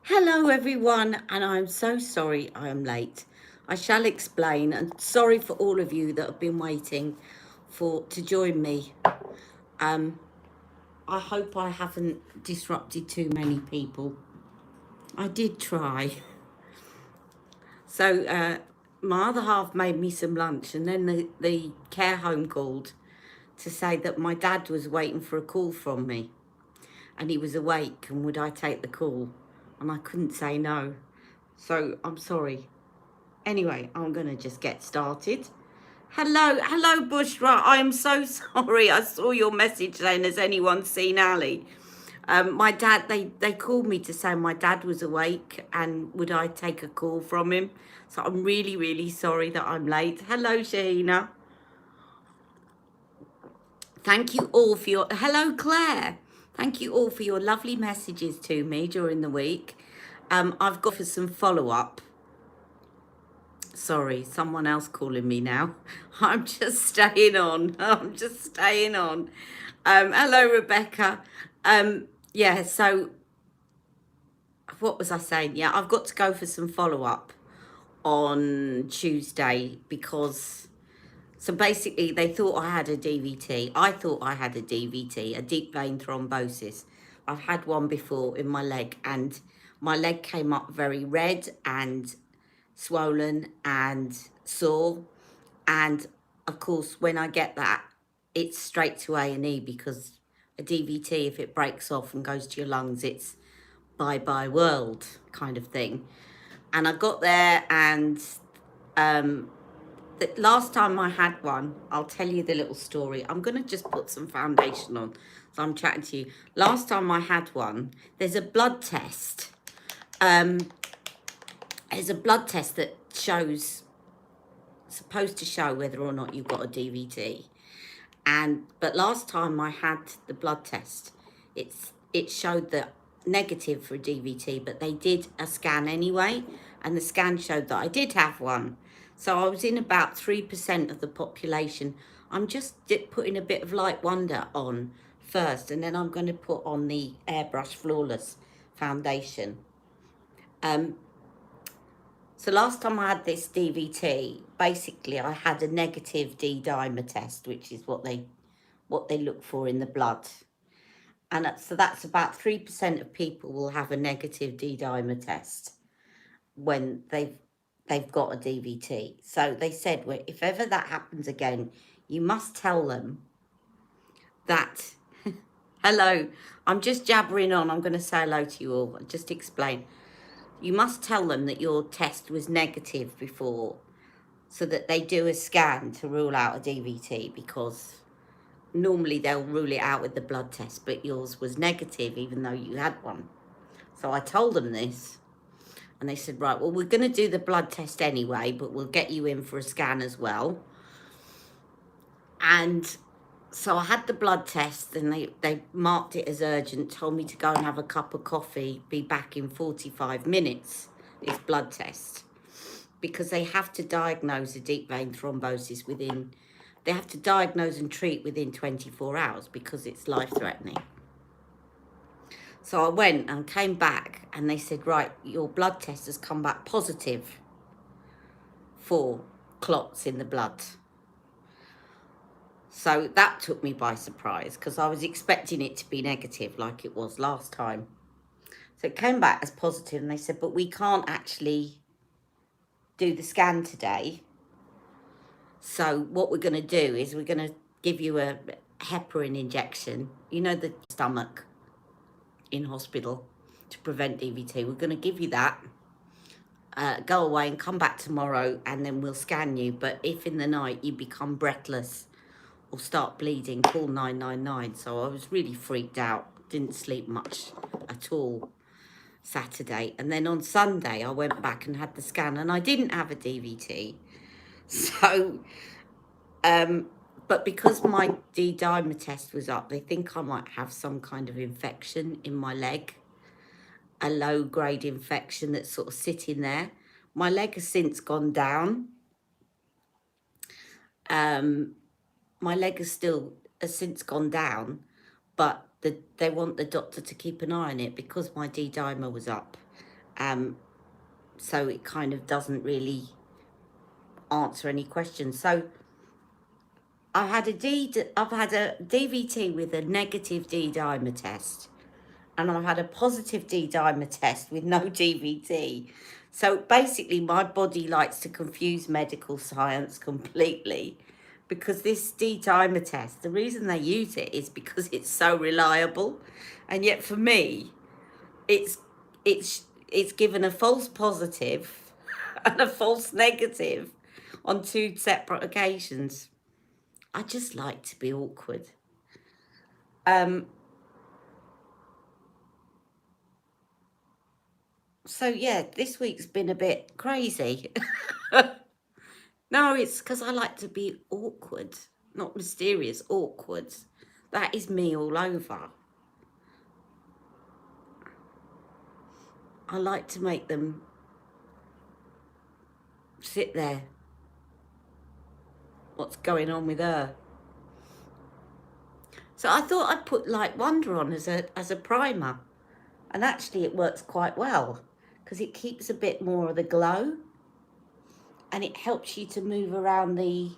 Hello everyone, and I'm so sorry I am late. I shall explain, and sorry for all of you that have been waiting to join me. Um, I hope I haven't disrupted too many people. I did try. So my other half made me some lunch, and then the care home called to say that my dad was waiting for a call from me, and he was awake, and would I take the call? And I couldn't say no. So I'm sorry. Anyway, I'm going to just get started. Hello, Bushra. I am so sorry. I saw your message saying, has anyone seen Ali? My dad, they called me to say my dad was awake and would I take a call from him. So I'm really, really sorry that I'm late. Hello, Shahina. Thank you all for your... Hello, Claire. Thank you all for your lovely messages to me during the week. I've got for some follow-up. Sorry, someone else calling me now. I'm just staying on. I'm just staying on. Hello, Rebecca. Yeah, so what was I saying? Yeah, I've got to go for some follow-up on Tuesday because... So basically, they thought I had a DVT. I thought I had a DVT, a deep vein thrombosis. I've had one before in my leg, and my leg came up very red and swollen and sore. And of course, when I get that, it's straight to A&E because a DVT, if it breaks off and goes to your lungs, it's bye-bye world kind of thing. And I got there, and the last time I had one, I'll tell you the little story. I'm going to just put some foundation on. So I'm chatting to you. Last time I had one, there's a blood test. There's a blood test that supposed to show whether or not you've got a DVT. But last time I had the blood test, it showed that negative for a DVT, but they did a scan anyway, and the scan showed that I did have one. So I was in about 3% of the population. I'm just putting a bit of light wonder on first, and then I'm going to put on the Airbrush Flawless foundation. So last time I had this DVT, basically I had a negative D-dimer test, which is what they look for in the blood. And so that's about 3% of people will have a negative D-dimer test when they've got a DVT. So they said, well, if ever that happens again, you must tell them that, hello, I'm just jabbering on. I'm going to say hello to you all. I'll just explain. You must tell them that your test was negative before so that they do a scan to rule out a DVT, because normally they'll rule it out with the blood test, but yours was negative even though you had one. So I told them this, and they said, right, well, we're going to do the blood test anyway, but we'll get you in for a scan as well. And so I had the blood test, and they marked it as urgent, told me to go and have a cup of coffee, be back in 45 minutes, this blood test, because they have to diagnose a deep vein thrombosis they have to diagnose and treat within 24 hours because it's life-threatening. So I went and came back, and they said, right, your blood test has come back positive for clots in the blood. So that took me by surprise because I was expecting it to be negative like it was last time. So it came back as positive, and they said, but we can't actually do the scan today. So what we're going to do is we're going to give you a heparin injection, you know, the stomach in hospital to prevent DVT. We're going to give you that, go away and come back tomorrow, and then we'll scan you. But if in the night you become breathless or start bleeding, call 999. So I was really freaked out, didn't sleep much at all Saturday. And then on Sunday I went back and had the scan, and I didn't have a DVT. So but because my D-dimer test was up, they think I might have some kind of infection in my leg, a low-grade infection that's sort of sitting there. My leg has since gone down. My leg has since gone down, but they want the doctor to keep an eye on it because my D-dimer was up, So it kind of doesn't really answer any questions. So I've had a DVT with a negative D-dimer test, and I've had a positive D-dimer test with no DVT. So basically my body likes to confuse medical science completely, because this D-dimer test, the reason they use it is because it's so reliable, and yet for me it's given a false positive and a false negative on two separate occasions. I just like to be awkward. So yeah, this week's been a bit crazy. No, it's because I like to be awkward, not mysterious, awkward. That is me all over. I like to make them sit there. What's going on with her? So I thought I'd put Light Wonder on as a primer, and actually it works quite well because it keeps a bit more of the glow, and it helps you to move around the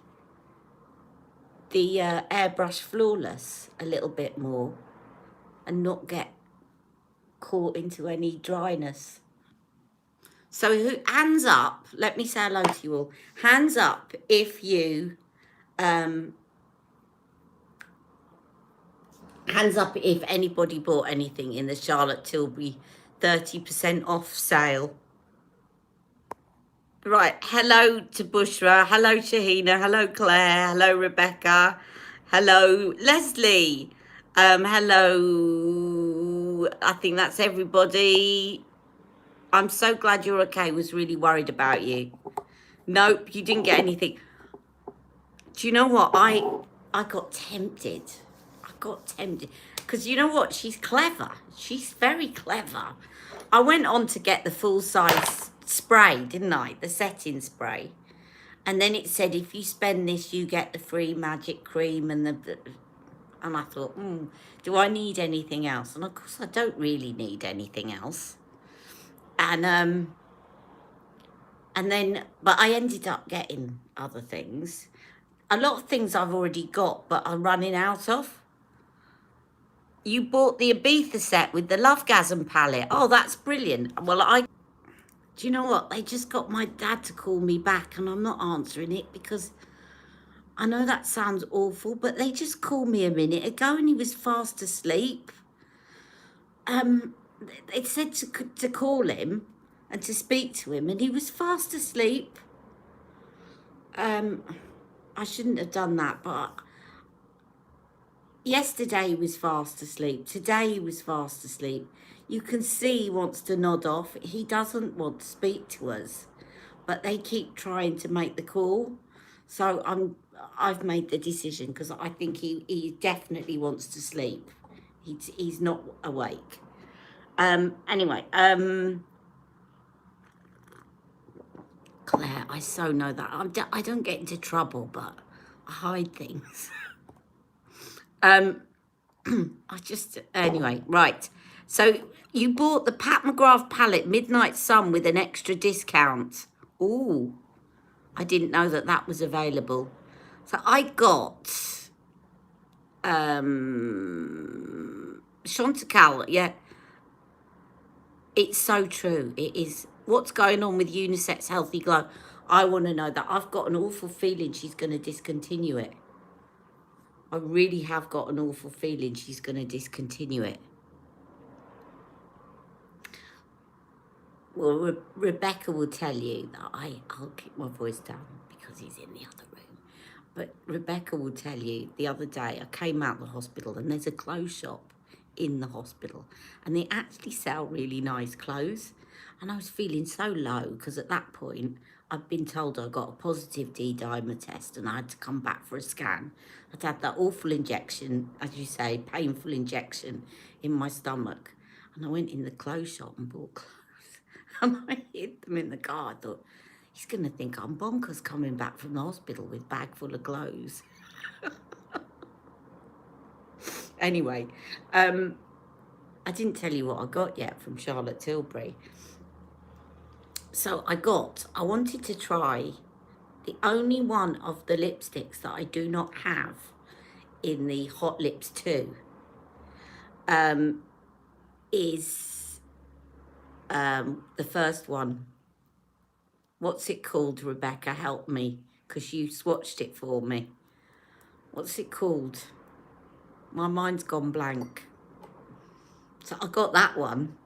airbrush flawless a little bit more and not get caught into any dryness. So hands up, let me say hello to you all. Hands up if you hands up if anybody bought anything in the Charlotte Tilbury 30% off sale. Right, hello to Bushra, hello Shahina, hello Claire, hello Rebecca, hello Leslie, hello, I think that's everybody. I'm so glad you're okay. Was really worried about you. Nope, you didn't get anything. Do you know what? I got tempted. I got tempted. Because you know what? She's clever. She's very clever. I went on to get the full-size spray, didn't I? The setting spray. And then it said, if you spend this, you get the free magic cream and and I thought, do I need anything else? And of course, I don't really need anything else. And then, but I ended up getting other things. A lot of things I've already got, but I'm running out of. You bought the Ibiza set with the Lovegasm palette. Oh, that's brilliant. Well, do you know what? They just got my dad to call me back, and I'm not answering it because I know that sounds awful, but they just called me a minute ago and he was fast asleep. It said to call him and to speak to him, and he was fast asleep. I shouldn't have done that, but yesterday he was fast asleep. Today he was fast asleep. You can see he wants to nod off. He doesn't want to speak to us, but they keep trying to make the call. So I've made the decision because I think he definitely wants to sleep. He's not awake. Anyway, Claire, I so know that. I don't get into trouble, but I hide things. Anyway, right. So you bought the Pat McGrath palette Midnight Sun with an extra discount. Ooh, I didn't know that was available. So I got Chantecaille, yeah. It's so true. It is. What's going on with Unisex Healthy Glow? I want to know that. I've got an awful feeling she's going to discontinue it. I really have got an awful feeling she's going to discontinue it. Well, Rebecca will tell you that I'll keep my voice down because he's in the other room. But Rebecca will tell you, the other day I came out of the hospital and there's a clothes shop in the hospital and they actually sell really nice clothes. And I was feeling so low because at that point I'd been told I got a positive D-dimer test and I had to come back for a scan. I'd had that awful injection, as you say, painful injection in my stomach. And I went in the clothes shop and bought clothes. And I hid them in the car. I thought, he's going to think I'm bonkers coming back from the hospital with a bag full of clothes. Anyway, I didn't tell you what I got yet from Charlotte Tilbury. So I wanted to try the only one of the lipsticks that I do not have in the Hot Lips 2 is the first one. What's it called, Rebecca? Help me, because you swatched it for me. What's it called? My mind's gone blank. So I got that one.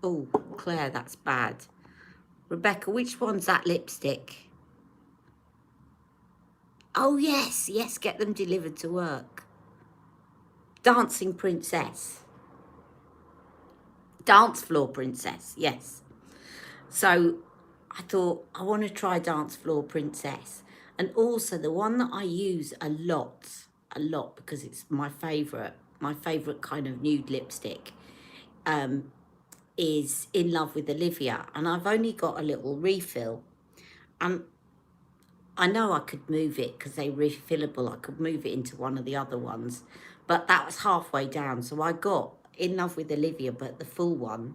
Oh, Claire, that's bad. Rebecca, which one's that lipstick? Oh, yes, yes, get them delivered to work. Dancing Princess. Dance Floor Princess, yes. So I thought, I want to try Dance Floor Princess. And also the one that I use a lot, because it's my favourite kind of nude lipstick, is In Love with Olivia. And I've only got a little refill. And I know I could move it because they're refillable. I could move it into one of the other ones. But that was halfway down. So I got In Love with Olivia, but the full one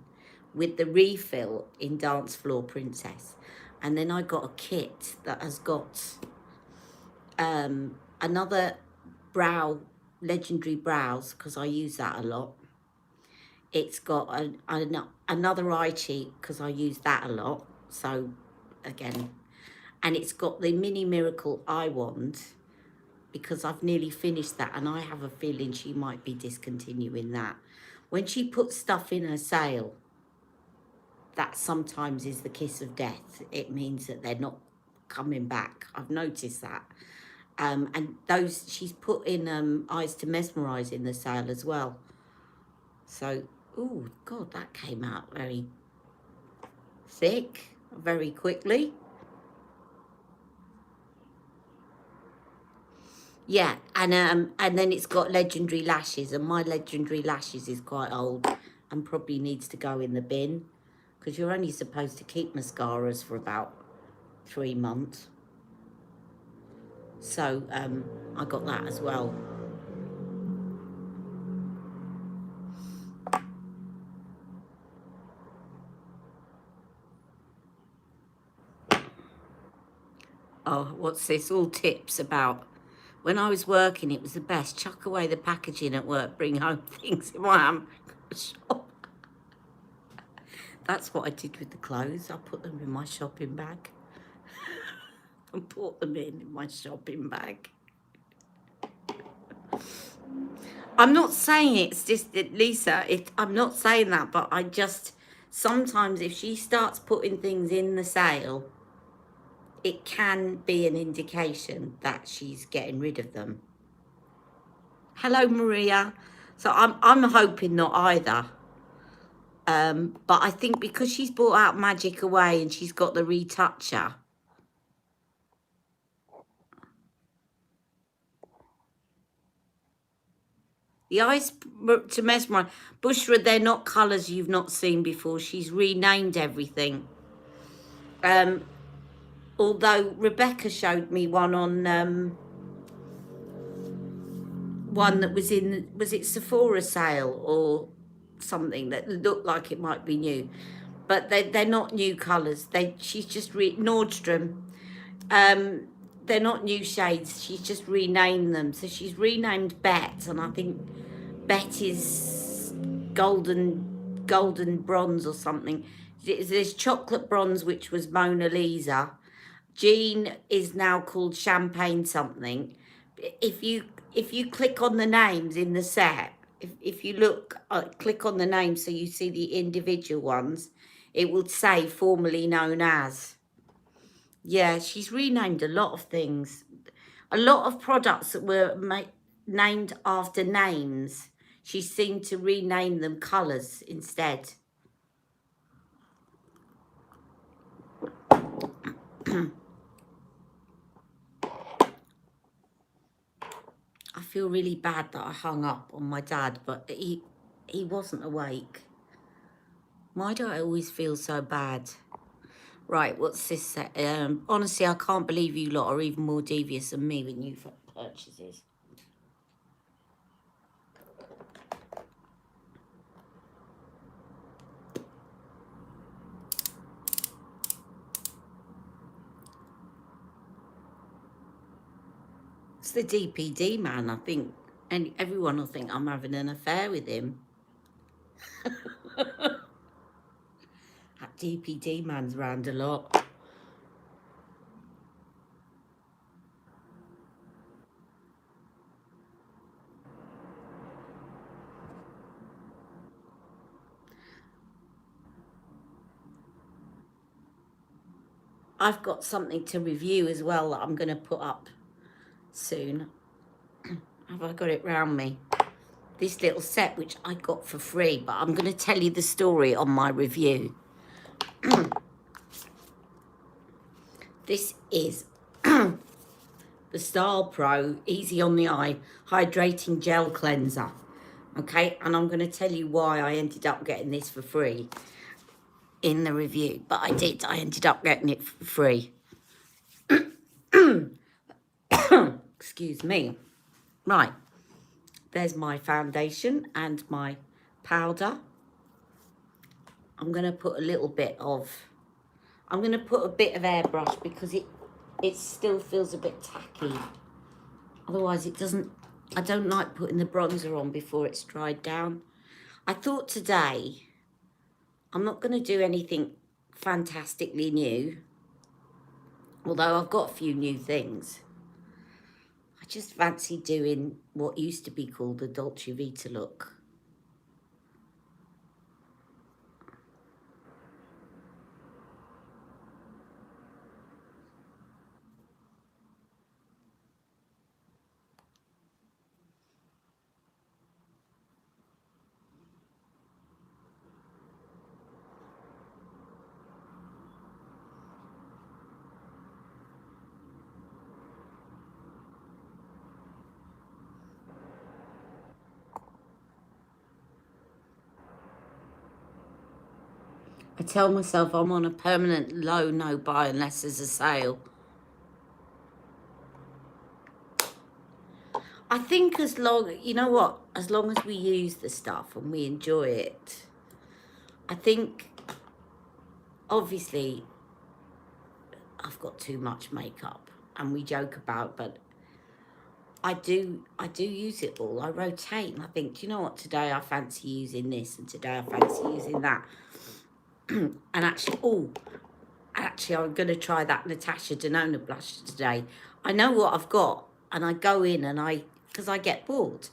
with the refill in Dance Floor Princess. And then I got a kit that has got another legendary brows, because I use that a lot. It's got another eye cheek, because I use that a lot. So again, and it's got the Mini Miracle eye wand, because I've nearly finished that, and I have a feeling she might be discontinuing that. When she puts stuff in her sale, that sometimes is the kiss of death. It means that they're not coming back. I've noticed that. And those, she's put in Eyes to Mesmerise in the sale as well. So, oh God, that came out very thick, very quickly. Yeah, and then it's got Legendary Lashes, and my Legendary Lashes is quite old and probably needs to go in the bin, because you're only supposed to keep mascaras for about 3 months. So I got that as well. Oh, what's this? All tips about when I was working, it was the best. Chuck away the packaging at work, bring home things in my shop. That's what I did with the clothes. I put them in my shopping bag and brought them in my shopping bag. I'm not saying it's just Lisa. I'm not saying that, but I just sometimes if she starts putting things in the sale, it can be an indication that she's getting rid of them. Hello, Maria. So I'm hoping not either. But I think because she's brought out Magic Away and she's got the retoucher. The Eyes to Mesmerise. Bushra, they're not colours you've not seen before. She's renamed everything. Although Rebecca showed me one on one that was it Sephora sale or something that looked like it might be new, but they're not new colours. She's just Nordstrom. They're not new shades. She's just renamed them. So she's renamed Bet, and I think Bet is golden bronze or something. There's chocolate bronze, which was Mona Lisa. Jean is now called Champagne something. If you click on the names in the set, if you look, click on the names so you see the individual ones, it will say formerly known as. Yeah, she's renamed a lot of things. A lot of products that were named after names, she seemed to rename them colours instead. I feel really bad that I hung up on my dad, but he wasn't awake. Why do I always feel so bad? Right, what's this? Honestly, I can't believe you lot are even more devious than me with new purchases. It's the DPD man, I think. And everyone will think I'm having an affair with him. That DPD man's round a lot. I've got something to review as well that I'm going to put up soon. Have I got it round me? This little set which I got for free, but I'm going to tell you the story on my review. This is the Style Pro Easy on the Eye Hydrating Gel Cleanser. Okay, and I'm going to tell you why I ended up getting this for free in the review. But I did. I ended up getting it for free. Excuse me. Right. There's my foundation and my powder. I'm going to put a little bit of... I'm going to put a bit of airbrush because it still feels a bit tacky. Otherwise it doesn't... I don't like putting the bronzer on before it's dried down. I thought today I'm not going to do anything fantastically new. Although I've got a few new things. I just fancy doing what used to be called the Dolce Vita look. I tell myself I'm on a permanent low no buy unless there's a sale. I think as long, you know what, as long as we use the stuff and we enjoy it, I think, obviously, I've got too much makeup and we joke about, but I do use it all. I rotate and I think, do you know what, today I fancy using this and today I fancy using that. And actually, I'm going to try that Natasha Denona blush today. I know what I've got and I go in and because I get bored.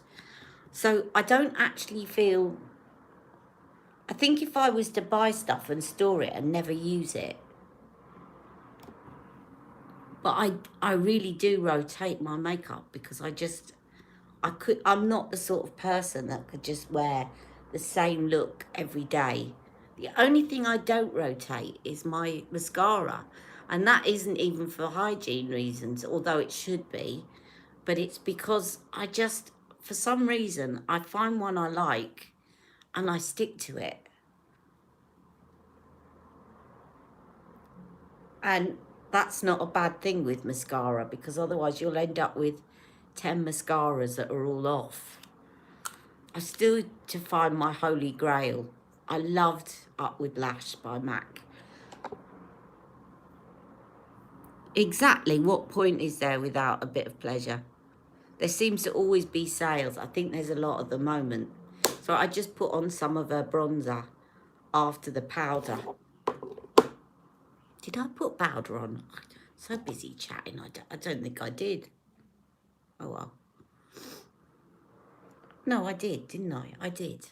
So I don't actually feel... I think if I was to buy stuff and store it and never use it, but I really do rotate my makeup because I'm not the sort of person that could just wear the same look every day. The only thing I don't rotate is my mascara. And that isn't even for hygiene reasons, although it should be. But it's because for some reason, I find one I like and I stick to it. And that's not a bad thing with mascara because otherwise you'll end up with 10 mascaras that are all off. I still to find my holy grail. I loved Upward Lash by MAC. Exactly, what point is there without a bit of pleasure? There seems to always be sales. I think there's a lot at the moment. So I just put on some of her bronzer after the powder. Did I put powder on? I'm so busy chatting, I don't think I did. Oh well. No, I did, didn't I? I did.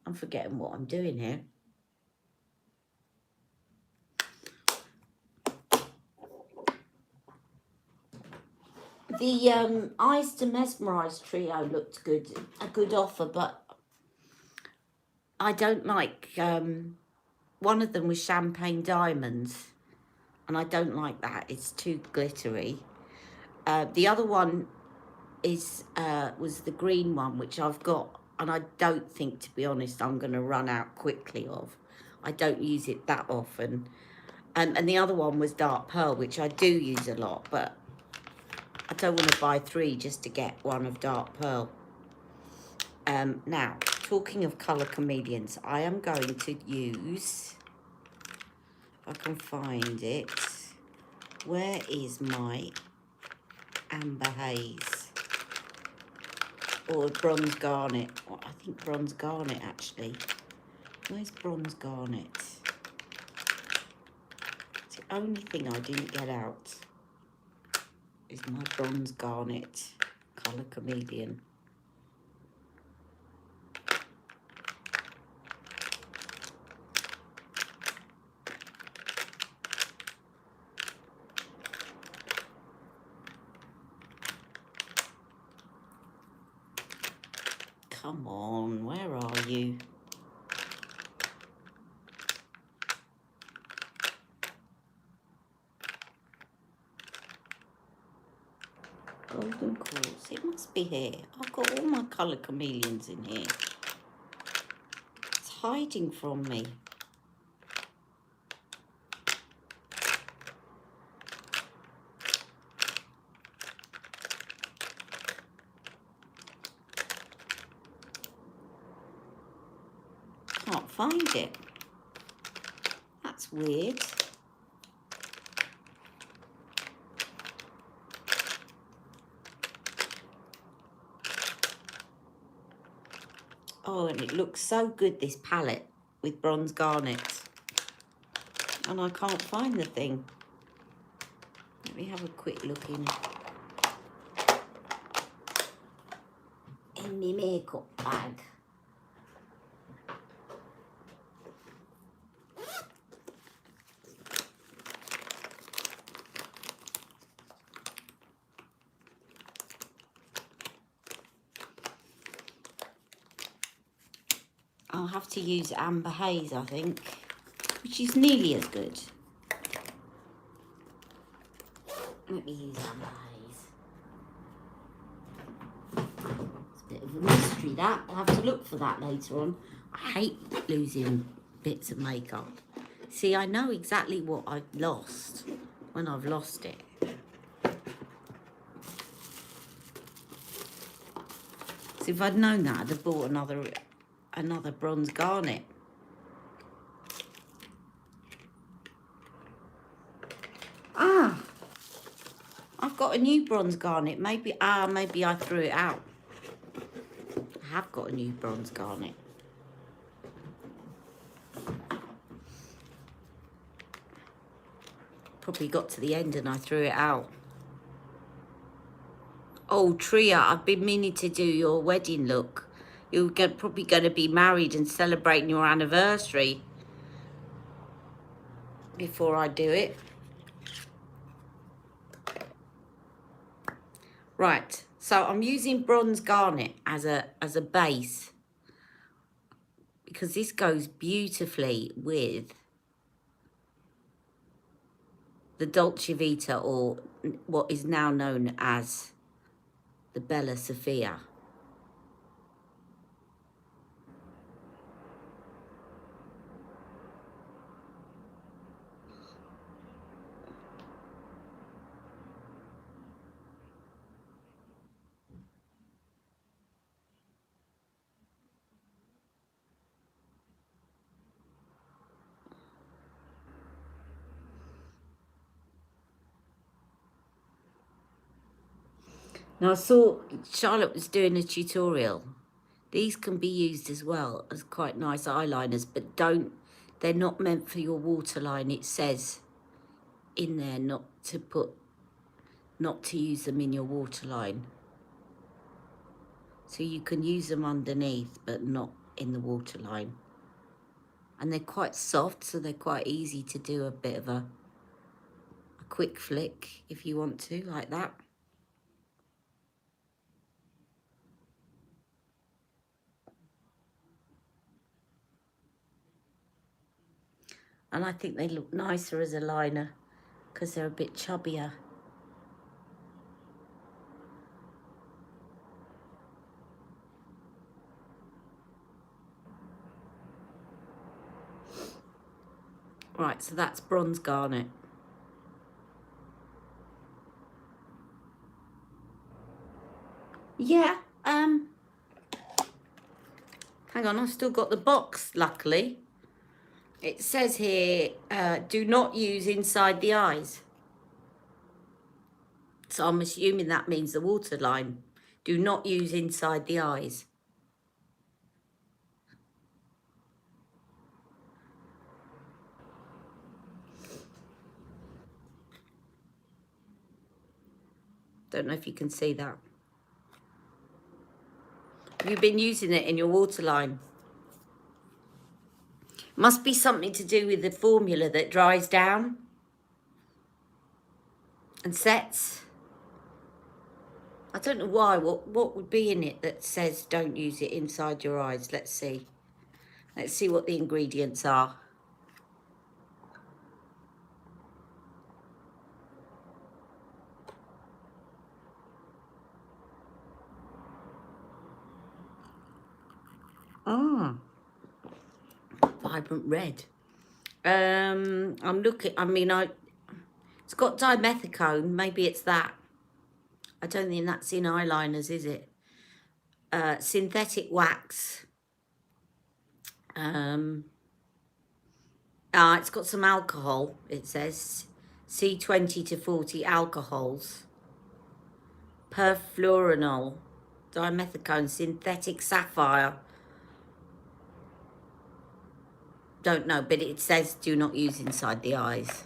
I'm forgetting what I'm doing here. The Eyes to Mesmerise trio looked good, a good offer, but I don't like, one of them was Champagne Diamonds, and I don't like that, it's too glittery. The other one was the green one, which I've got, and I don't think, to be honest, I'm going to run out quickly of. I don't use it that often. And the other one was Dark Pearl, which I do use a lot, but I don't want to buy 3 just to get one of Dark Pearl. Now, talking of colour chameleons, I am going to use, if I can find it, where is my Amber Haze. Or Bronze Garnet. Well, I think Bronze Garnet, actually. Where's Bronze Garnet? It's the only thing I didn't get out is my Bronze Garnet Colour Chameleon. Come on, where are you? Golden Quartz, it must be here. I've got all my Colour Chameleons in here. It's hiding from me. Can't find it. That's weird. Oh, and it looks so good, this palette with Bronze Garnet. And I can't find the thing. Let me have a quick look in my makeup bag. I'll have to use Amber Haze, I think, which is nearly as good. Let me use Amber Haze. It's a bit of a mystery, that. I'll have to look for that later on. I hate losing bits of makeup. See, I know exactly what I've lost when I've lost it. So if I'd known that, I'd have bought another Bronze Garnet. Ah, I've got a new Bronze Garnet. Maybe I threw it out. I have got a new Bronze Garnet. Probably got to the end and I threw it out. Oh, Tria, I've been meaning to do your wedding look. You're probably going to be married and celebrating your anniversary before I do it. Right, so I'm using Bronze Garnet as a base because this goes beautifully with the Dolce Vita, or what is now known as the Bella Sofia. Now, I saw Charlotte was doing a tutorial. These can be used as well as quite nice eyeliners, but they're not meant for your waterline. It says in there not to use them in your waterline. So you can use them underneath, but not in the waterline. And they're quite soft, so they're quite easy to do a bit of a quick flick if you want to, like that. And I think they look nicer as a liner because they're a bit chubbier. Right, so that's Bronze Garnet. Yeah, hang on, I've still got the box, luckily. It says here, do not use inside the eyes. So I'm assuming that means the waterline. Do not use inside the eyes. Don't know if you can see that. Have you been using it in your waterline? Must be something to do with the formula that dries down and sets. I don't know why. What would be in it that says don't use it inside your eyes? Let's see. Let's see what the ingredients are. Vibrant red. I'm looking. I mean, it's got dimethicone. Maybe it's that. I don't think that's in eyeliners, is it? Synthetic wax. It's got some alcohol. It says C20 to 40 alcohols. Perfluoronol, dimethicone, synthetic sapphire. Don't know, but it says do not use inside the eyes.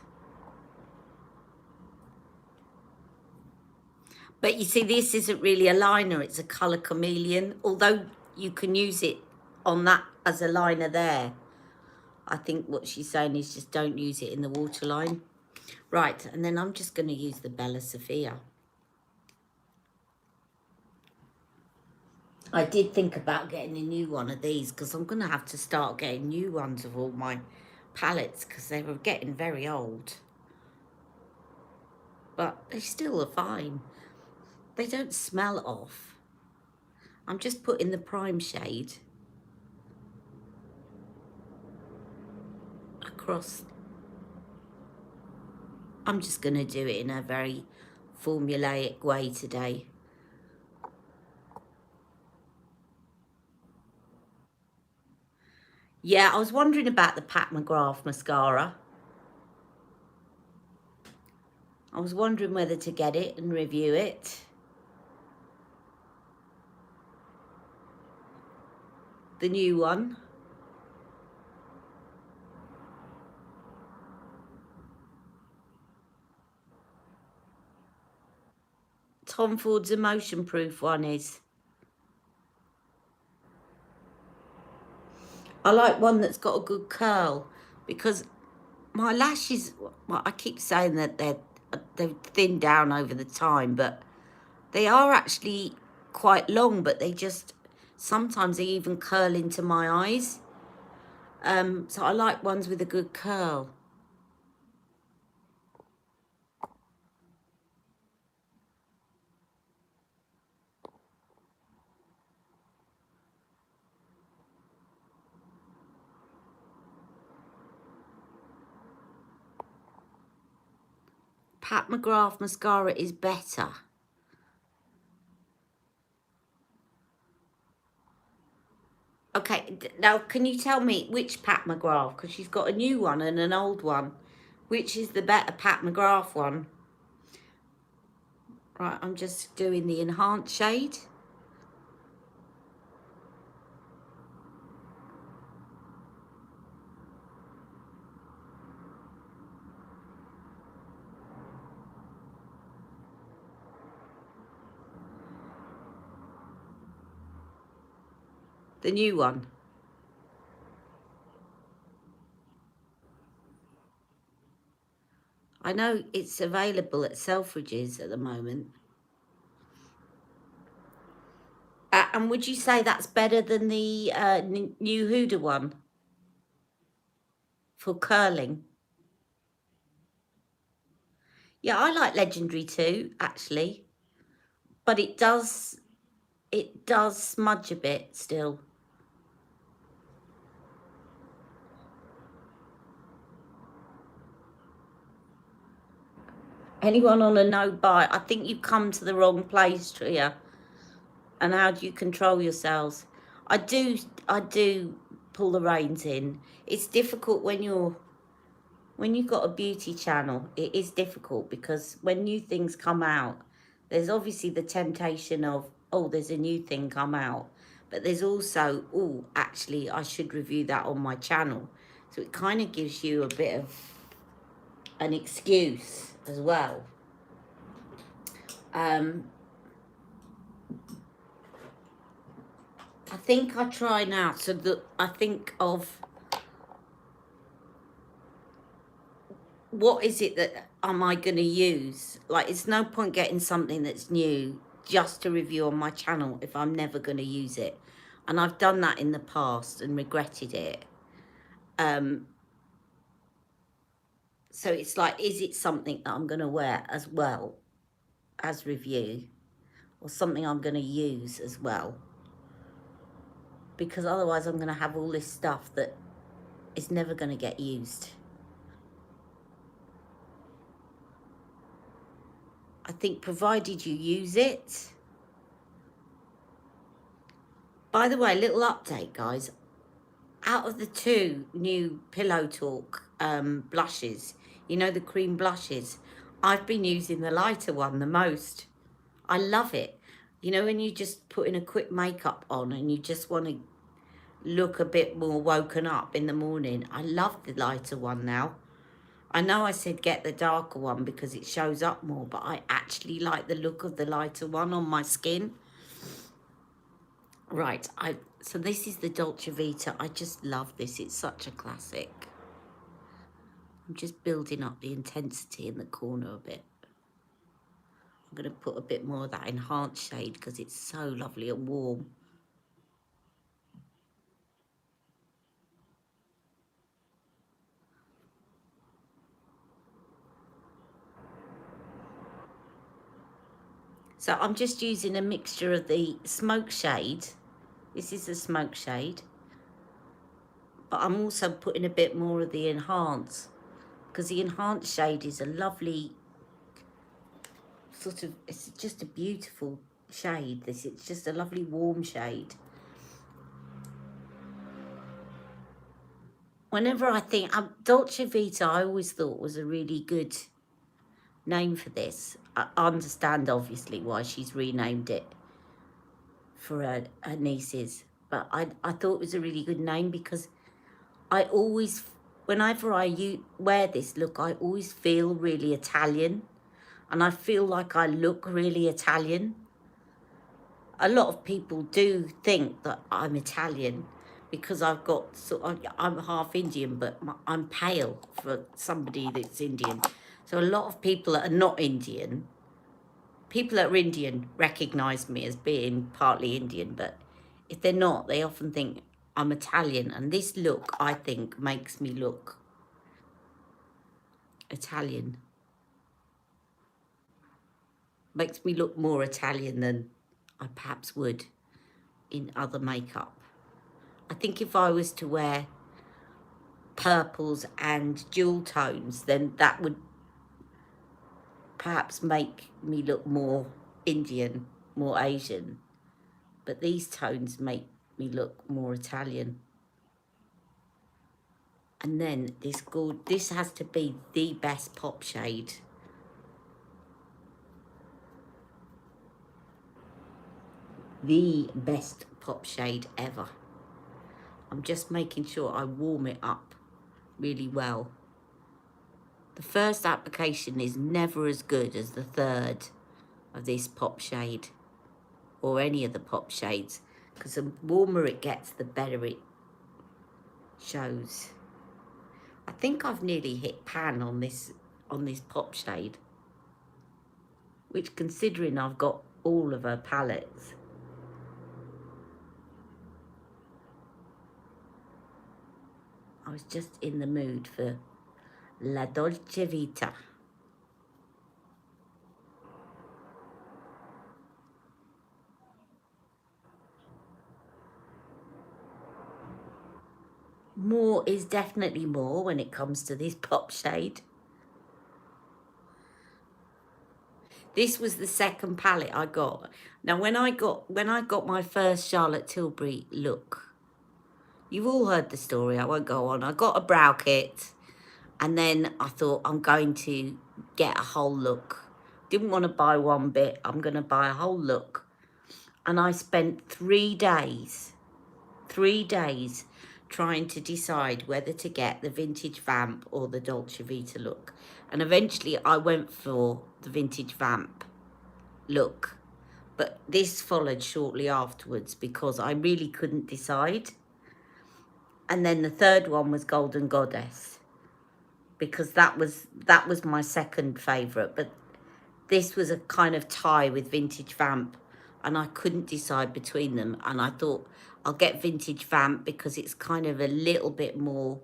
But you see, this isn't really a liner, it's a colour chameleon. Although you can use it on that as a liner there. I think what she's saying is just don't use it in the waterline. Right, and then I'm just going to use the Bella Sophia. I did think about getting a new one of these because I'm going to have to start getting new ones of all my palettes because they were getting very old. But they still are fine. They don't smell off. I'm just putting the prime shade across. I'm just going to do it in a very formulaic way today. Yeah, I was wondering about the Pat McGrath mascara. I was wondering whether to get it and review it. The new one. Tom Ford's Emotion Proof one is. I like one that's got a good curl because my lashes, well, I keep saying that they've thinned down over the time, but they are actually quite long, but they just, sometimes they even curl into my eyes. So I like ones with a good curl. Pat McGrath mascara is better. Okay, now can you tell me which Pat McGrath? Because she's got a new one and an old one. Which is the better Pat McGrath one? Right, I'm just doing the enhanced shade. The new one. I know it's available at Selfridges at the moment. And would you say that's better than the new Huda one? For curling? Yeah, I like Legendary too, actually. But it does smudge a bit still. Anyone on a no buy? I think you've come to the wrong place, Tria. And how do you control yourselves? I do pull the reins in. It's difficult when you've got a beauty channel. It is difficult because when new things come out, There's obviously the temptation of, oh, there's a new thing come out. But there's also, oh, actually, I should review that on my channel. So it kind of gives you a bit of an excuse as well. I think I try now, so that I think of what is it that am I going to use? Like, it's no point getting something that's new just to review on my channel if I'm never going to use it. And I've done that in the past and regretted it. So it's like, is it something that I'm going to wear as well as review, or something I'm going to use as well? Because otherwise I'm going to have all this stuff that is never going to get used. I think provided you use it. By the way, little update, guys. Out of the 2 new Pillow Talk blushes, you know, the cream blushes, I've been using the lighter one the most. I love it. You know, when you just put in a quick makeup on and you just want to look a bit more woken up in the morning, I love the lighter one now. I know I said get the darker one because it shows up more, but I actually like the look of the lighter one on my skin. Right, so this is the Dolce Vita. I just love this. It's such a classic. I'm just building up the intensity in the corner a bit. I'm going to put a bit more of that enhanced shade because it's so lovely and warm. So I'm just using a mixture of the smoke shade. This is the smoke shade. But I'm also putting a bit more of the enhance, because the enhanced shade is a lovely sort of, it's just a beautiful shade. It's just a lovely warm shade. Whenever I think, Dolce Vita, I always thought was a really good name for this. I understand obviously why she's renamed it for her nieces, but I thought it was a really good name because I always, whenever I wear this look, I always feel really Italian, and I feel like I look really Italian. A lot of people do think that I'm Italian because I've got, I'm half Indian, but I'm pale for somebody that's Indian. So a lot of people that are not Indian, people that are Indian recognise me as being partly Indian, but if they're not, they often think I'm Italian. And this look, I think, makes me look Italian. Makes me look more Italian than I perhaps would in other makeup. I think if I was to wear purples and jewel tones, then that would perhaps make me look more Indian, more Asian. But these tones make me look more Italian. And then this has to be the best pop shade. The best pop shade ever. I'm just making sure I warm it up really well. The first application is never as good as the third of this pop shade, or any of the pop shades, because the warmer it gets, the better it shows. I think I've nearly hit pan on this pop shade, which, considering I've got all of her palettes, I was just in the mood for La Dolce Vita. More is definitely more when it comes to this pop shade. This was the second palette I got. Now, when I got my first Charlotte Tilbury look, you've all heard the story, I won't go on. I got a brow kit, and then I thought I'm going to get a whole look Didn't want to buy one bit. I'm going to buy a whole look. And I spent 3 days trying to decide whether to get the vintage vamp or the Dolce Vita look. And eventually I went for the vintage vamp look. But this followed shortly afterwards because I really couldn't decide. And then the third one was Golden Goddess, because that was my second favourite. But this was a kind of tie with Vintage Vamp, and I couldn't decide between them. And I thought I'll get Vintage Vamp because it's kind of a little bit more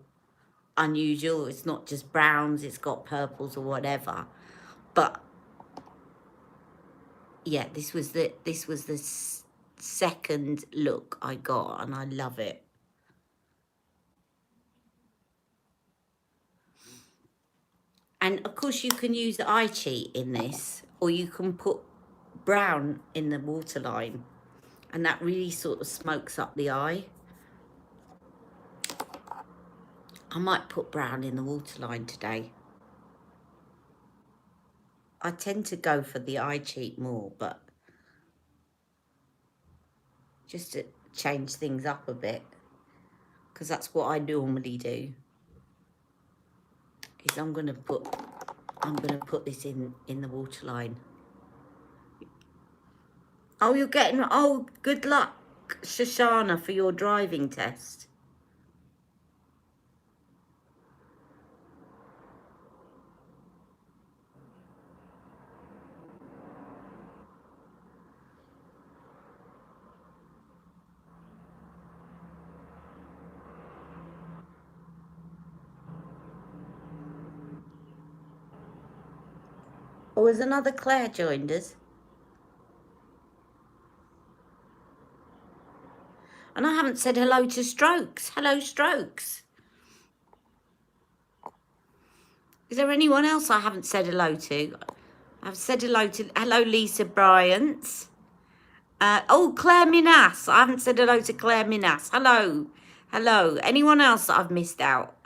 unusual. It's not just browns, it's got purples or whatever. But yeah, this was the second look I got, and I love it. And of course you can use the eye cheat in this, or you can put brown in the waterline, and that really sort of smokes up the eye. I might put brown in the waterline today. I tend to go for the eye cheat more, but just to change things up a bit, because that's what I normally do. Is I'm gonna put this in the waterline. Oh, you're getting, oh, good luck, Shoshana, for your driving test. Oh, has another Claire joined us? And I haven't said hello to Strokes. Hello, Strokes. Is there anyone else I haven't said hello to? I've said hello, Lisa Bryant. Oh, Claire Minas. I haven't said hello to Claire Minas. Hello. Hello. Anyone else that I've missed out?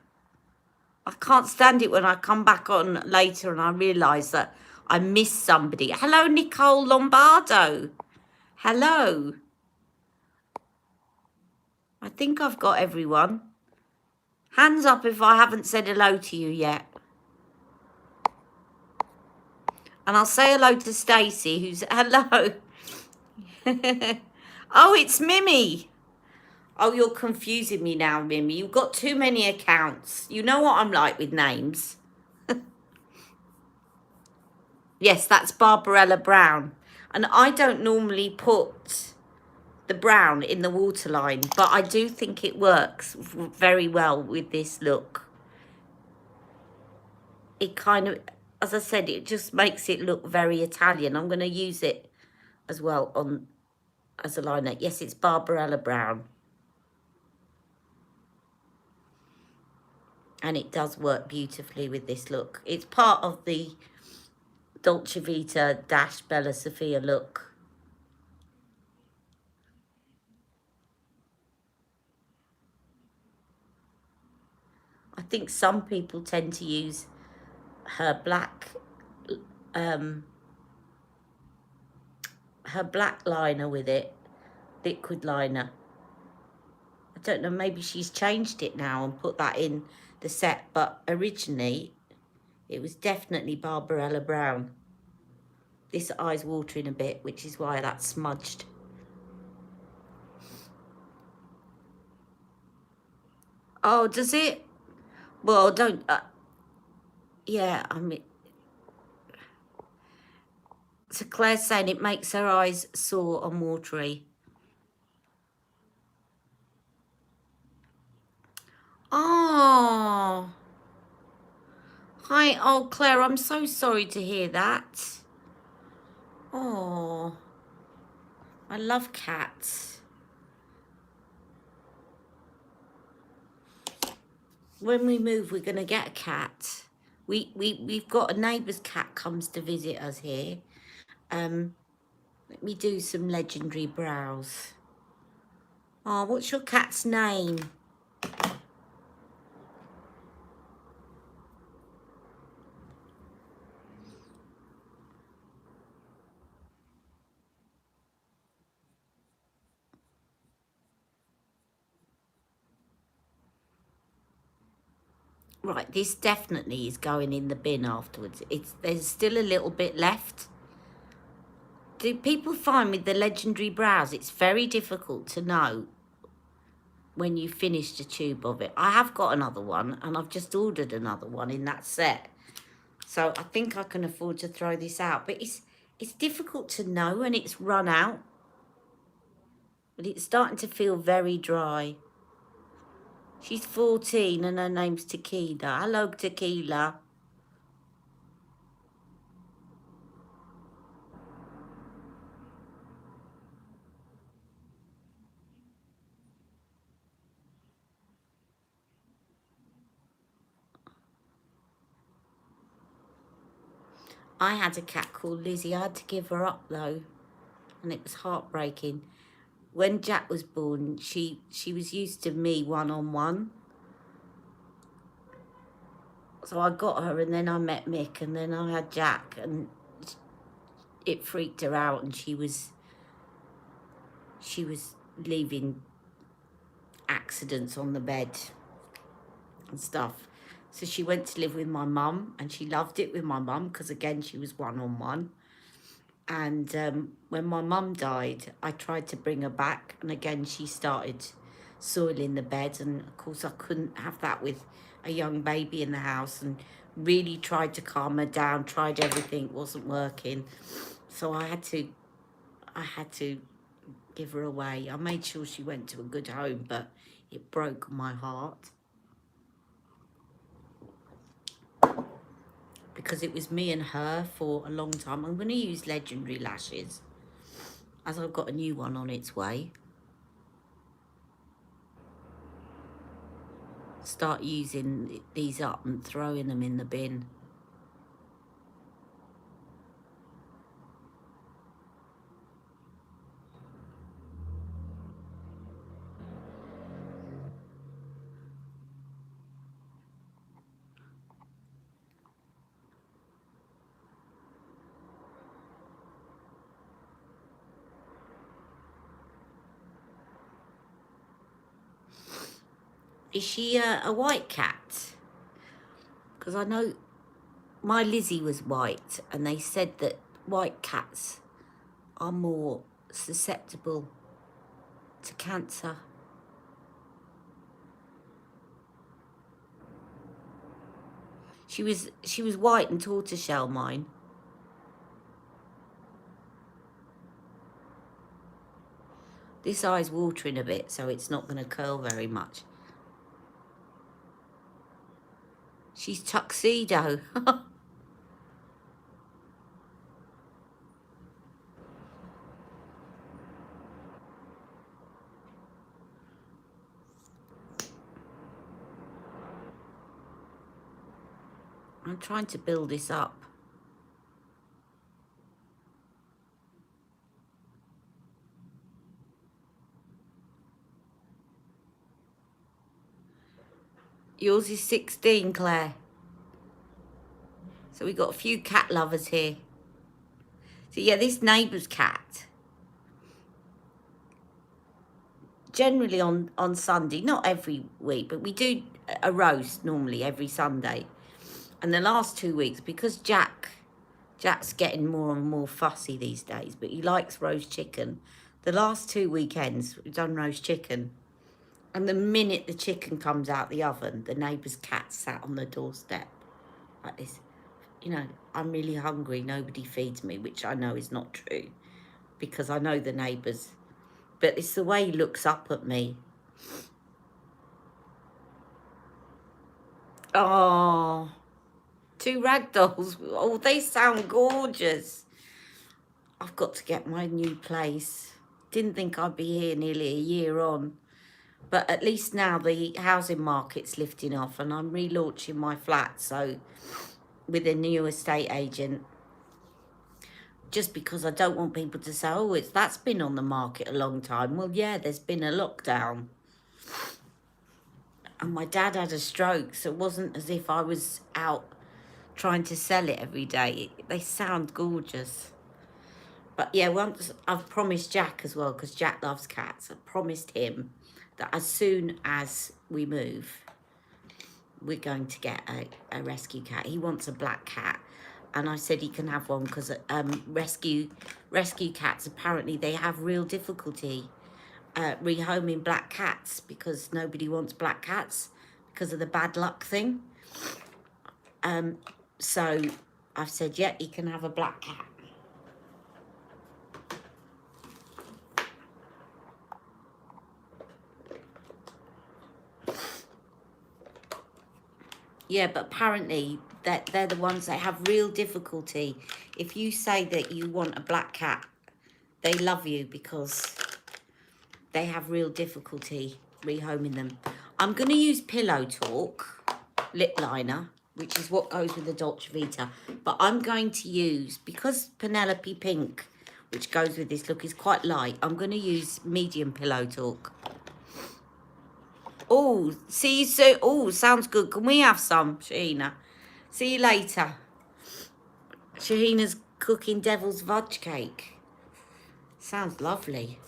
I can't stand it when I come back on later and I realise that I missed somebody. Hello, Nicole Lombardo. Hello. I think I've got everyone. Hands up if I haven't said hello to you yet. And I'll say hello to Stacey, who's... Hello. Oh, it's Mimi. Oh, you're confusing me now, Mimi. You've got too many accounts. You know what I'm like with names. Yes, that's Barbarella Brown. And I don't normally put the brown in the waterline, but I do think it works very well with this look. It kind of, as I said, it just makes it look very Italian. I'm going to use it as well on as a liner. Yes, it's Barbarella Brown. And it does work beautifully with this look. It's part of the Dolce Vita -- Bella Sofia look. I think some people tend to use her black liner with it, liquid liner. I don't know, maybe she's changed it now and put that in the set, but originally it was definitely Barbarella Brown. This eye's watering a bit, which is why that's smudged. Oh, does it? Well, don't... yeah, I mean... So Claire's saying it makes her eyes sore and watery. Oh. Hi. Oh, Claire, I'm so sorry to hear that. Oh. I love cats. When we move, we're going to get a cat. We've got a neighbour's cat comes to visit us here. Let me do some legendary brows. Oh, what's your cat's name? Right, this definitely is going in the bin afterwards. There's still a little bit left. Do people find with the Legendary Brows, it's very difficult to know when you finished a tube of it? I have got another one, and I've just ordered another one in that set. So I think I can afford to throw this out. But it's difficult to know when it's run out. But it's starting to feel very dry. She's 14 and her name's Tequila. Hello, Tequila. I had a cat called Lizzie. I had to give her up though, and it was heartbreaking. When Jack was born, she was used to me one-on-one. So I got her, and then I met Mick, and then I had Jack, and it freaked her out, and she was leaving accidents on the bed and stuff. So she went to live with my mum, and she loved it with my mum because, again, she was one-on-one. And when my mum died, I tried to bring her back, and again, she started soiling the bed. And of course, I couldn't have that with a young baby in the house, and really tried to calm her down, tried everything, wasn't working. So I had to give her away. I made sure she went to a good home, but it broke my heart because it was me and her for a long time. I'm going to use Legendary Lashes as I've got a new one on its way. Start using these up and throwing them in the bin. Is she a white cat? Because I know my Lizzie was white, and they said that white cats are more susceptible to cancer. She was white and tortoiseshell, mine. This eye's watering a bit, so it's not going to curl very much. She's tuxedo. I'm trying to build this up. Yours is 16, Claire. So we've got a few cat lovers here. So yeah, this neighbour's cat, generally on Sunday, not every week, but we do a roast normally every Sunday. And the last 2 weeks, because Jack's getting more and more fussy these days, but he likes roast chicken. The last 2 weekends, we've done roast chicken. And the minute the chicken comes out the oven, the neighbour's cat sat on the doorstep like this. You know, I'm really hungry, nobody feeds me, which I know is not true because I know the neighbours. But it's the way he looks up at me. Oh, 2 ragdolls. Oh, they sound gorgeous. I've got to get my new place. Didn't think I'd be here nearly a year on. But at least now the housing market's lifting off and I'm relaunching my flat. So with a new estate agent, just because I don't want people to say, oh, that's been on the market a long time. Well, yeah, there's been a lockdown. And my dad had a stroke, so it wasn't as if I was out trying to sell it every day. They sound gorgeous. But yeah, once I've promised Jack as well, because Jack loves cats. I promised him that as soon as we move, we're going to get a rescue cat. He wants a black cat. And I said he can have one because rescue cats, apparently they have real difficulty rehoming black cats because nobody wants black cats because of the bad luck thing. So I've said, yeah, he can have a black cat. Yeah, but apparently they're the ones that have real difficulty. If you say that you want a black cat, they love you because they have real difficulty rehoming them. I'm going to use Pillow Talk lip liner, which is what goes with the Dolce Vita. But I'm going to use, because Penelope Pink, which goes with this look, is quite light, I'm going to use medium Pillow Talk. Oh, see you soon. Oh, sounds good. Can we have some, Shahina? See you later. Shahina's cooking devil's fudge cake. Sounds lovely.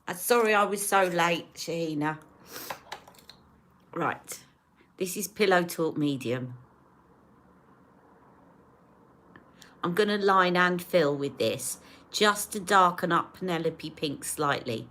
I'm sorry I was so late, Shahina. Right. This is Pillow Talk medium. I'm going to line and fill with this just to darken up Penelope Pink slightly.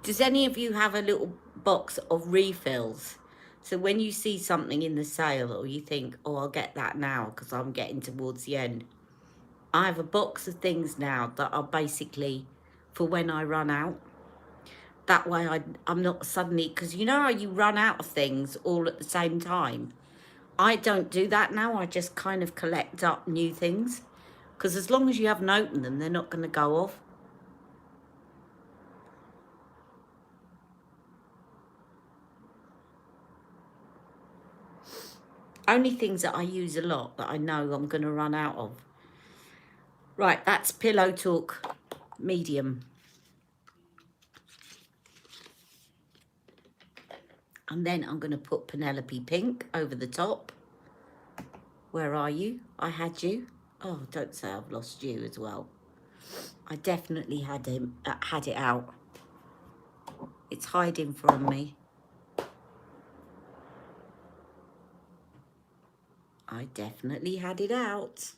Does any of you have a little box of refills? So when you see something in the sale or you think, oh, I'll get that now because I'm getting towards the end. I have a box of things now that are basically for when I run out. That way I'm not suddenly, because you know how you run out of things all at the same time? I don't do that now. I just kind of collect up new things. Because as long as you haven't opened them, they're not going to go off. Only things that I use a lot that I know I'm going to run out of. Right, that's Pillow Talk medium. And then I'm going to put Penelope Pink over the top. Where are you? I had you. Oh, don't say I've lost you as well. I definitely had it out. It's hiding from me. I definitely had it out.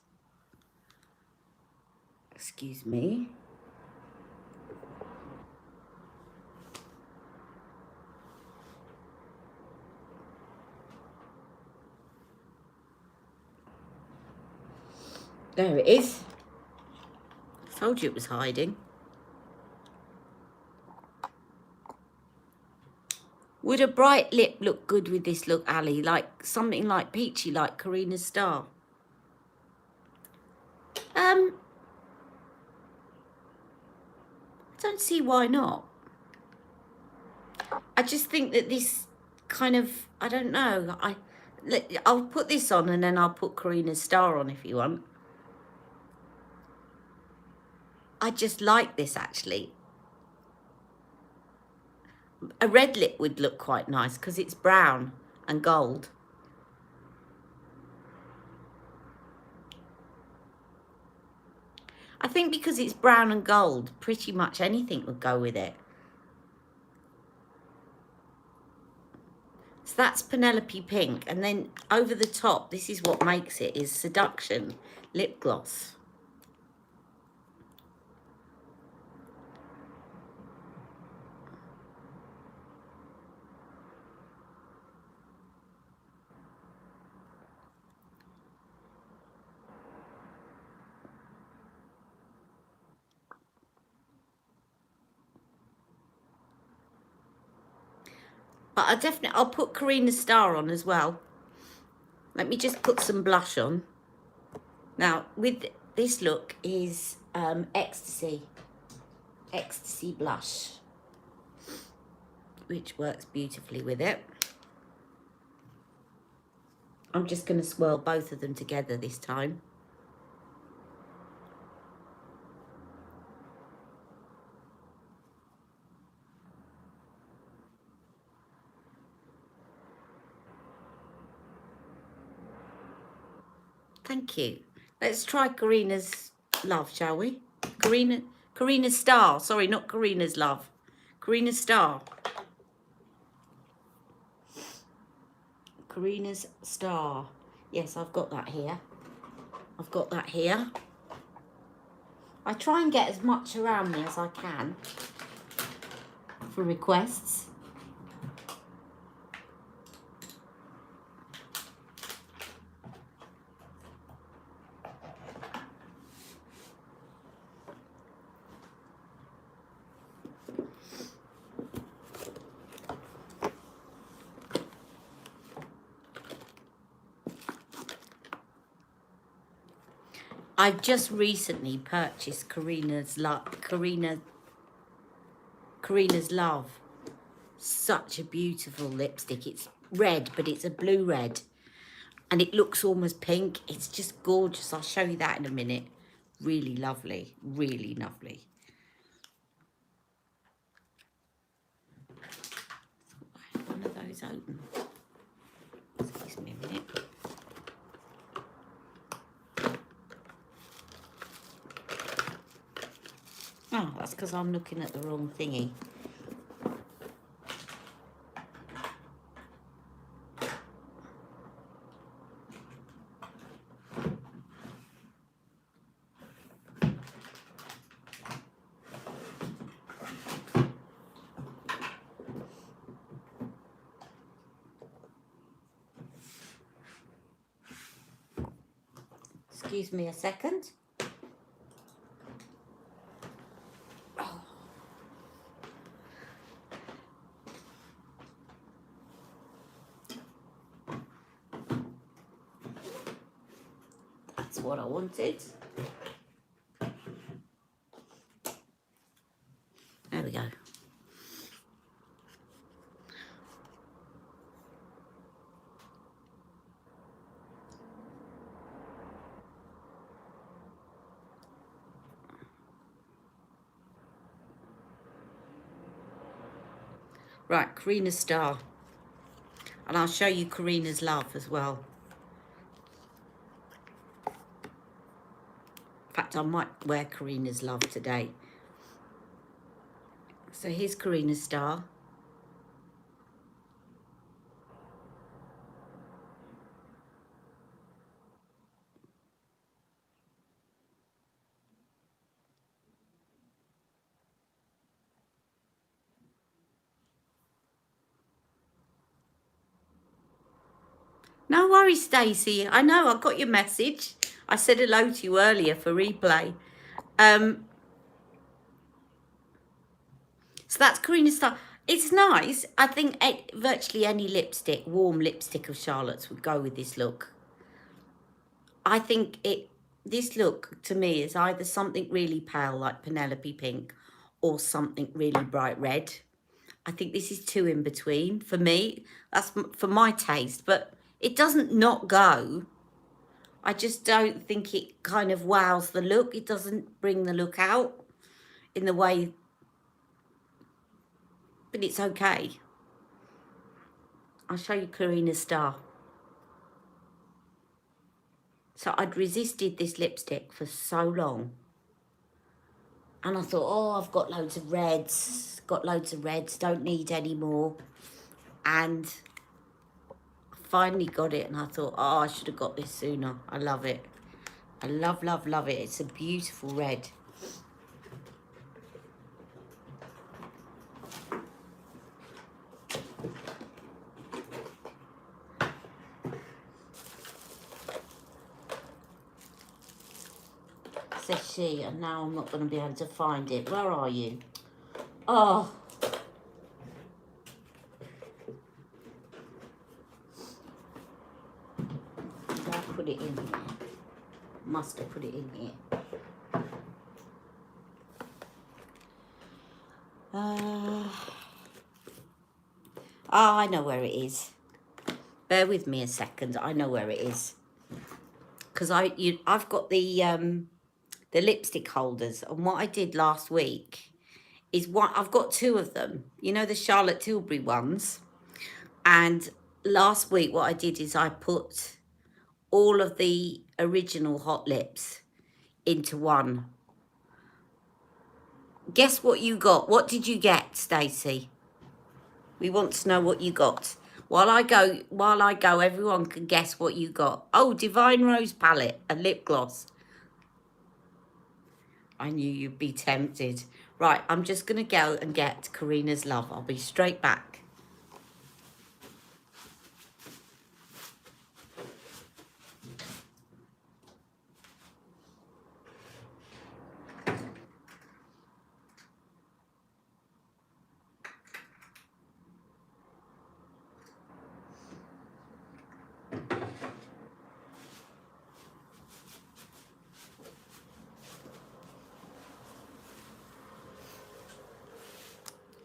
Excuse me. There it is. Told you it was hiding. Would a bright lip look good with this look, Ali? Like something like peachy, like Karina Star? I don't see why not. I just think that this kind of, I don't know. I'll put this on and then I'll put Karina Star on if you want. I just like this actually. A red lip would look quite nice because it's brown and gold. I think because it's brown and gold, pretty much anything would go with it. So that's Penelope Pink. And then over the top, this is what makes it, is Seduction lip gloss. But I'll put Karina Star on as well. Let me just put some blush on. Now, with this look is Ecstasy blush, which works beautifully with it. I'm just going to swirl both of them together this time. Thank you. Let's try Karina's Love, shall we? Karina's Star. Sorry, not Karina's Love. Karina's Star. Karina's Star. Yes, I've got that here. I've got that here. I try and get as much around me as I can for requests. I've just recently purchased Karina's Love. Such a beautiful lipstick. It's red, but it's a blue red. And it looks almost pink. It's just gorgeous. I'll show you that in a minute. Really lovely. Really lovely. One of those open. Excuse me a minute. Oh, that's because I'm looking at the wrong thingy. Excuse me a second. Oh. That's what I wanted. There we go. Right, Karina's Star. And I'll show you Karina's Love as well. In fact, I might wear Karina's Love today. So here's Karina's Star. No worries, Stacey. I know, I got your message. I said hello to you earlier for replay. So that's Karina's Star. It's nice. I think virtually any lipstick, warm lipstick of Charlotte's would go with this look. I think this look to me is either something really pale like Penelope Pink or something really bright red. I think this is two in between for me. That's for my taste, but it doesn't not go. I just don't think it kind of wows the look. It doesn't bring the look out in the way, but it's okay. I'll show you Karina's Star. So I'd resisted this lipstick for so long. And I thought, oh, I've got loads of reds, don't need any more. And I finally got it and I thought, oh, I should have got this sooner. I love it. I love, love, love it. It's a beautiful red. Says she, and now I'm not going to be able to find it. Where are you? Oh. Did I put it in here? Must have put it in here. Oh, I know where it is. Bear with me a second. I know where it is. Because I've got the lipstick holders. And what I did last week is I've got two of them. You know, the Charlotte Tilbury ones. And last week what I did is I put all of the original Hot Lips into one. Guess what you got? What did you get, Stacey? We want to know what you got. While I go, everyone can guess what you got. Oh, Divine Rose palette, a lip gloss. I knew you'd be tempted. Right, I'm just going to go and get Karina's Love. I'll be straight back.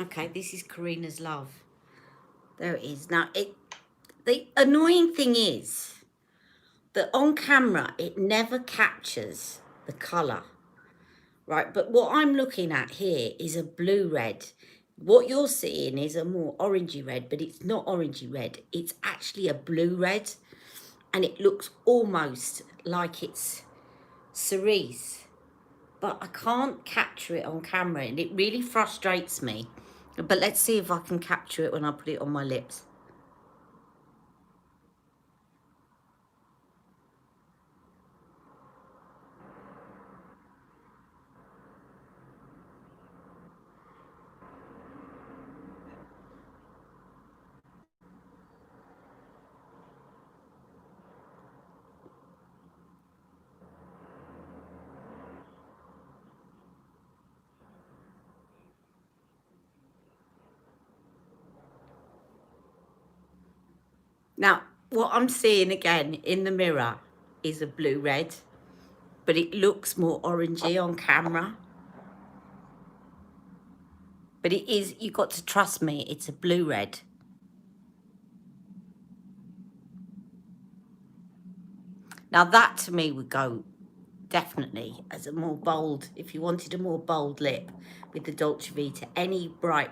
Okay, this is Karina's Love. There it is. Now, the annoying thing is that on camera, it never captures the colour, right? But what I'm looking at here is a blue-red. What you're seeing is a more orangey red, but it's not orangey red. It's actually a blue-red, and it looks almost like it's cerise. But I can't capture it on camera, and it really frustrates me. But let's see if I can capture it when I put it on my lips. Now, what I'm seeing again in the mirror is a blue-red, but it looks more orangey on camera. But it is, you've got to trust me, it's a blue-red. Now that to me would go definitely as a more bold, if you wanted a more bold lip with the Dolce Vita, any bright,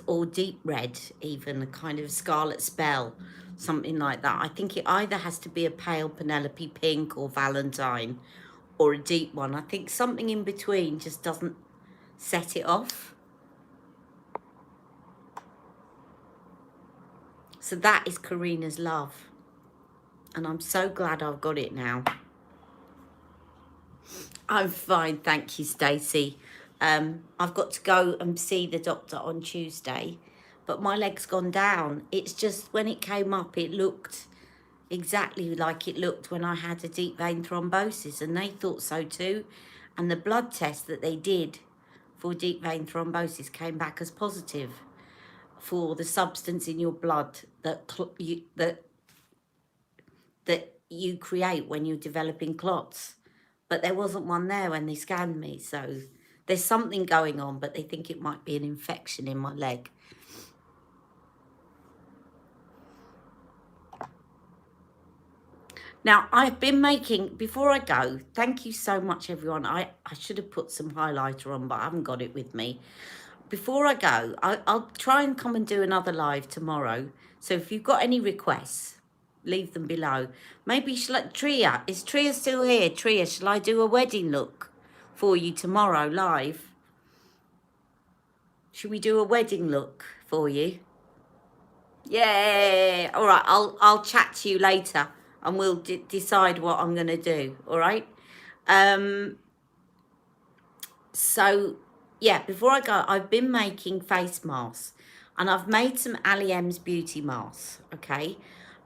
or deep red, even a kind of Scarlet Spell, something like that. I think it either has to be a pale Penelope Pink or Valentine, or a deep one. I think something in between just doesn't set it off. So that is Karina's Love. And I'm so glad I've got it now. I'm fine, thank you, Stacey. I've got to go and see the doctor on Tuesday, but my leg's gone down. It's just when it came up, it looked exactly like it looked when I had a deep vein thrombosis, and they thought so too. And the blood test that they did for deep vein thrombosis came back as positive for the substance in your blood that you create when you're developing clots. But there wasn't one there when they scanned me, so there's something going on, but they think it might be an infection in my leg. Now, I've been making, before I go, thank you so much, everyone. I should have put some highlighter on, but I haven't got it with me. Before I go, I'll try and come and do another live tomorrow. So if you've got any requests, leave them below. Maybe, Tria, is Tria still here? Tria, shall I do a wedding look for you tomorrow live? Should we do a wedding look for you? Yeah. All right. I'll chat to you later, and we'll decide what I'm going to do. All right. So yeah, before I go, I've been making face masks, and I've made some Ali M's beauty masks. Okay.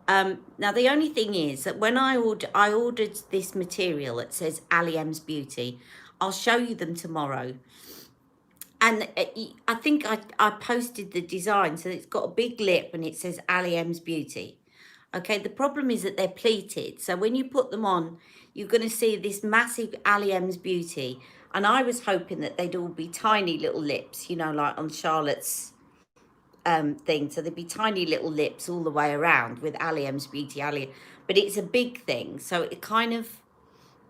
Now the only thing is that when I ordered this material that says Ali M's Beauty. I'll show you them tomorrow. And I think I posted the design, so it's got a big lip and it says Ali M's Beauty. Okay, the problem is that they're pleated. So when you put them on, you're going to see this massive Ali M's Beauty. And I was hoping that they'd all be tiny little lips, you know, like on Charlotte's thing. So there'd be tiny little lips all the way around with Ali M's Beauty Ali. But it's a big thing. So it kind of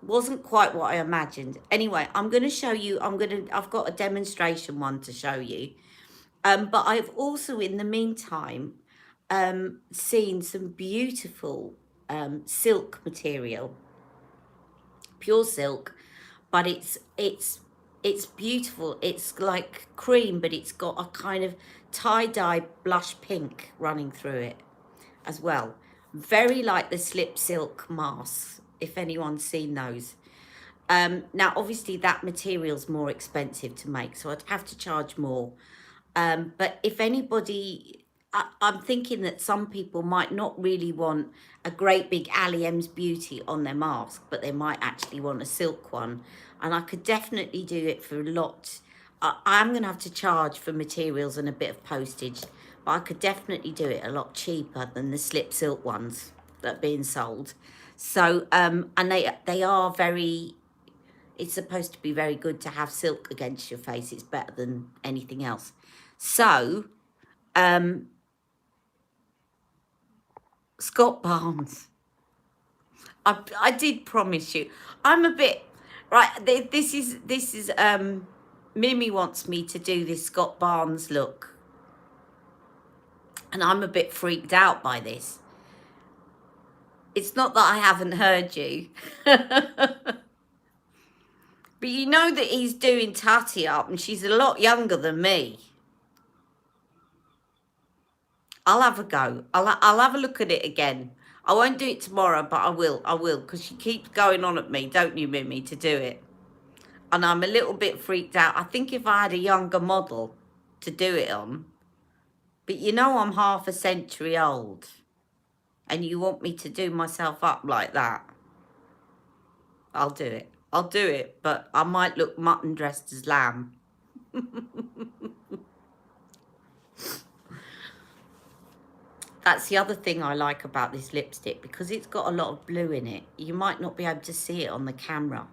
wasn't quite what I imagined. Anyway, I'm going to show you. I've got a demonstration one to show you. But I've also, in the meantime, seen some beautiful silk material, pure silk, but it's beautiful. It's like cream, but it's got a kind of tie-dye blush pink running through it as well. Very like the slip silk masks, if anyone's seen those. Now, obviously, that material's more expensive to make, so I'd have to charge more. But if anybody, I'm thinking that some people might not really want a great big Ali M's Beauty on their mask, but they might actually want a silk one. And I could definitely do it for a lot. I'm going to have to charge for materials and a bit of postage, but I could definitely do it a lot cheaper than the slip silk ones that are being sold. So, and they are very, it's supposed to be very good to have silk against your face. It's better than anything else. So, Scott Barnes, I did promise you. I'm a bit, right, this is, Mimi wants me to do this Scott Barnes look. And I'm a bit freaked out by this. It's not that I haven't heard you. But you know that he's doing Tati up and she's a lot younger than me. I'll have a go. I'll have a look at it again. I won't do it tomorrow, but I will, because she keeps going on at me, don't you, Mimi, to do it. And I'm a little bit freaked out. I think if I had a younger model to do it on, but you know I'm half a century old, and you want me to do myself up like that, I'll do it. I'll do it, but I might look mutton dressed as lamb. That's the other thing I like about this lipstick, because it's got a lot of blue in it. You might not be able to see it on the camera,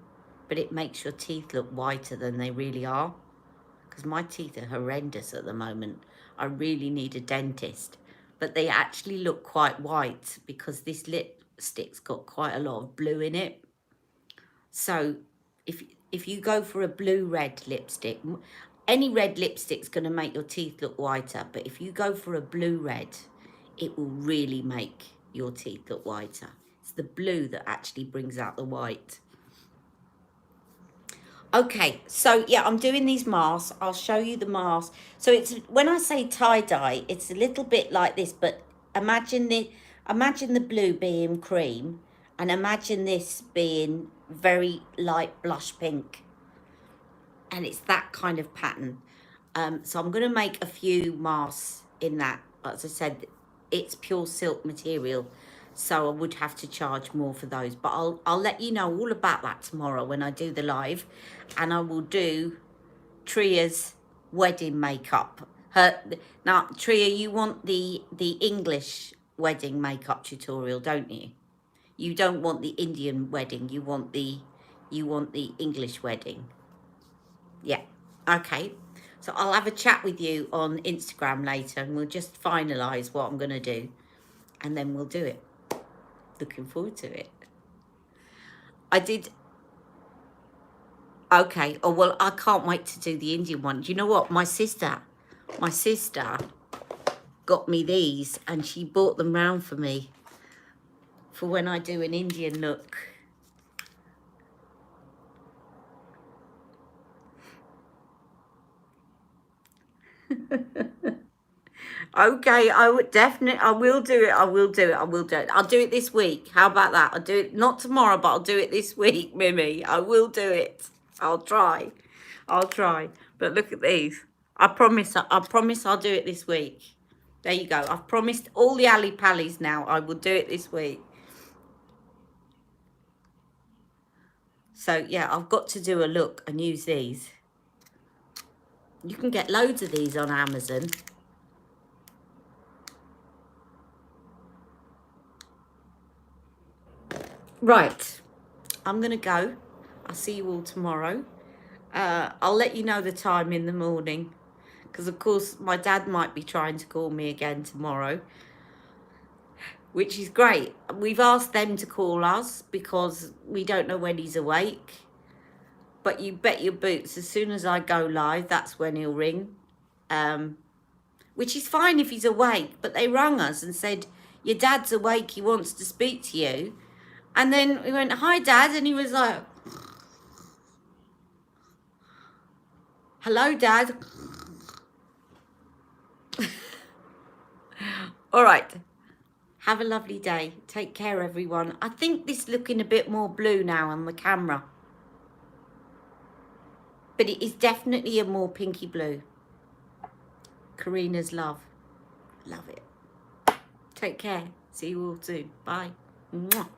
but it makes your teeth look whiter than they really are. Because my teeth are horrendous at the moment. I really need a dentist. But they actually look quite white because this lipstick's got quite a lot of blue in it. So if you go for a blue-red lipstick, any red lipstick's going to make your teeth look whiter. But if you go for a blue-red, it will really make your teeth look whiter. It's the blue that actually brings out the white. Okay, so yeah, I'm doing these masks. I'll show you the mask. So it's, when I say tie-dye, it's a little bit like this, but imagine the blue being cream, and imagine this being very light blush pink. And it's that kind of pattern. So I'm going to make a few masks in that. As I said, it's pure silk material, so I would have to charge more for those. But I'll let you know all about that tomorrow when I do the live. And I will do Tria's wedding makeup. Now, Tria, you want the English wedding makeup tutorial, don't you? You don't want the Indian wedding. You want the English wedding. Yeah. Okay. So I'll have a chat with you on Instagram later, and we'll just finalise what I'm going to do, and then we'll do it. Looking forward to it. I did. Okay. Oh, well, I can't wait to do the Indian one. Do you know what? My sister got me these, and she bought them round for me for when I do an Indian look. Okay, I will do it. I will do it. I'll do it this week. How about that? I'll do it not tomorrow, but I'll do it this week, Mimi. I will do it. I'll try. But look at these. I promise I'll do it this week. There you go. I've promised all the Ali Pallies now. I will do it this week. So yeah, I've got to do a look and use these. You can get loads of these on Amazon. Right, I'm going to go. I'll see you all tomorrow. I'll let you know the time in the morning, Because, of course, my dad might be trying to call me again tomorrow, which is great. We've asked them to call us because we don't know when he's awake. But you bet your boots, as soon as I go live, that's when he'll ring. Which is fine if he's awake. But they rang us and said, your dad's awake, he wants to speak to you. And then we went, hi, Dad. And he was like, hello, Dad. All right. Have a lovely day. Take care, everyone. I think this is looking a bit more blue now on the camera. But it is definitely a more pinky blue. Karina's love. Love it. Take care. See you all soon. Bye. Mwah.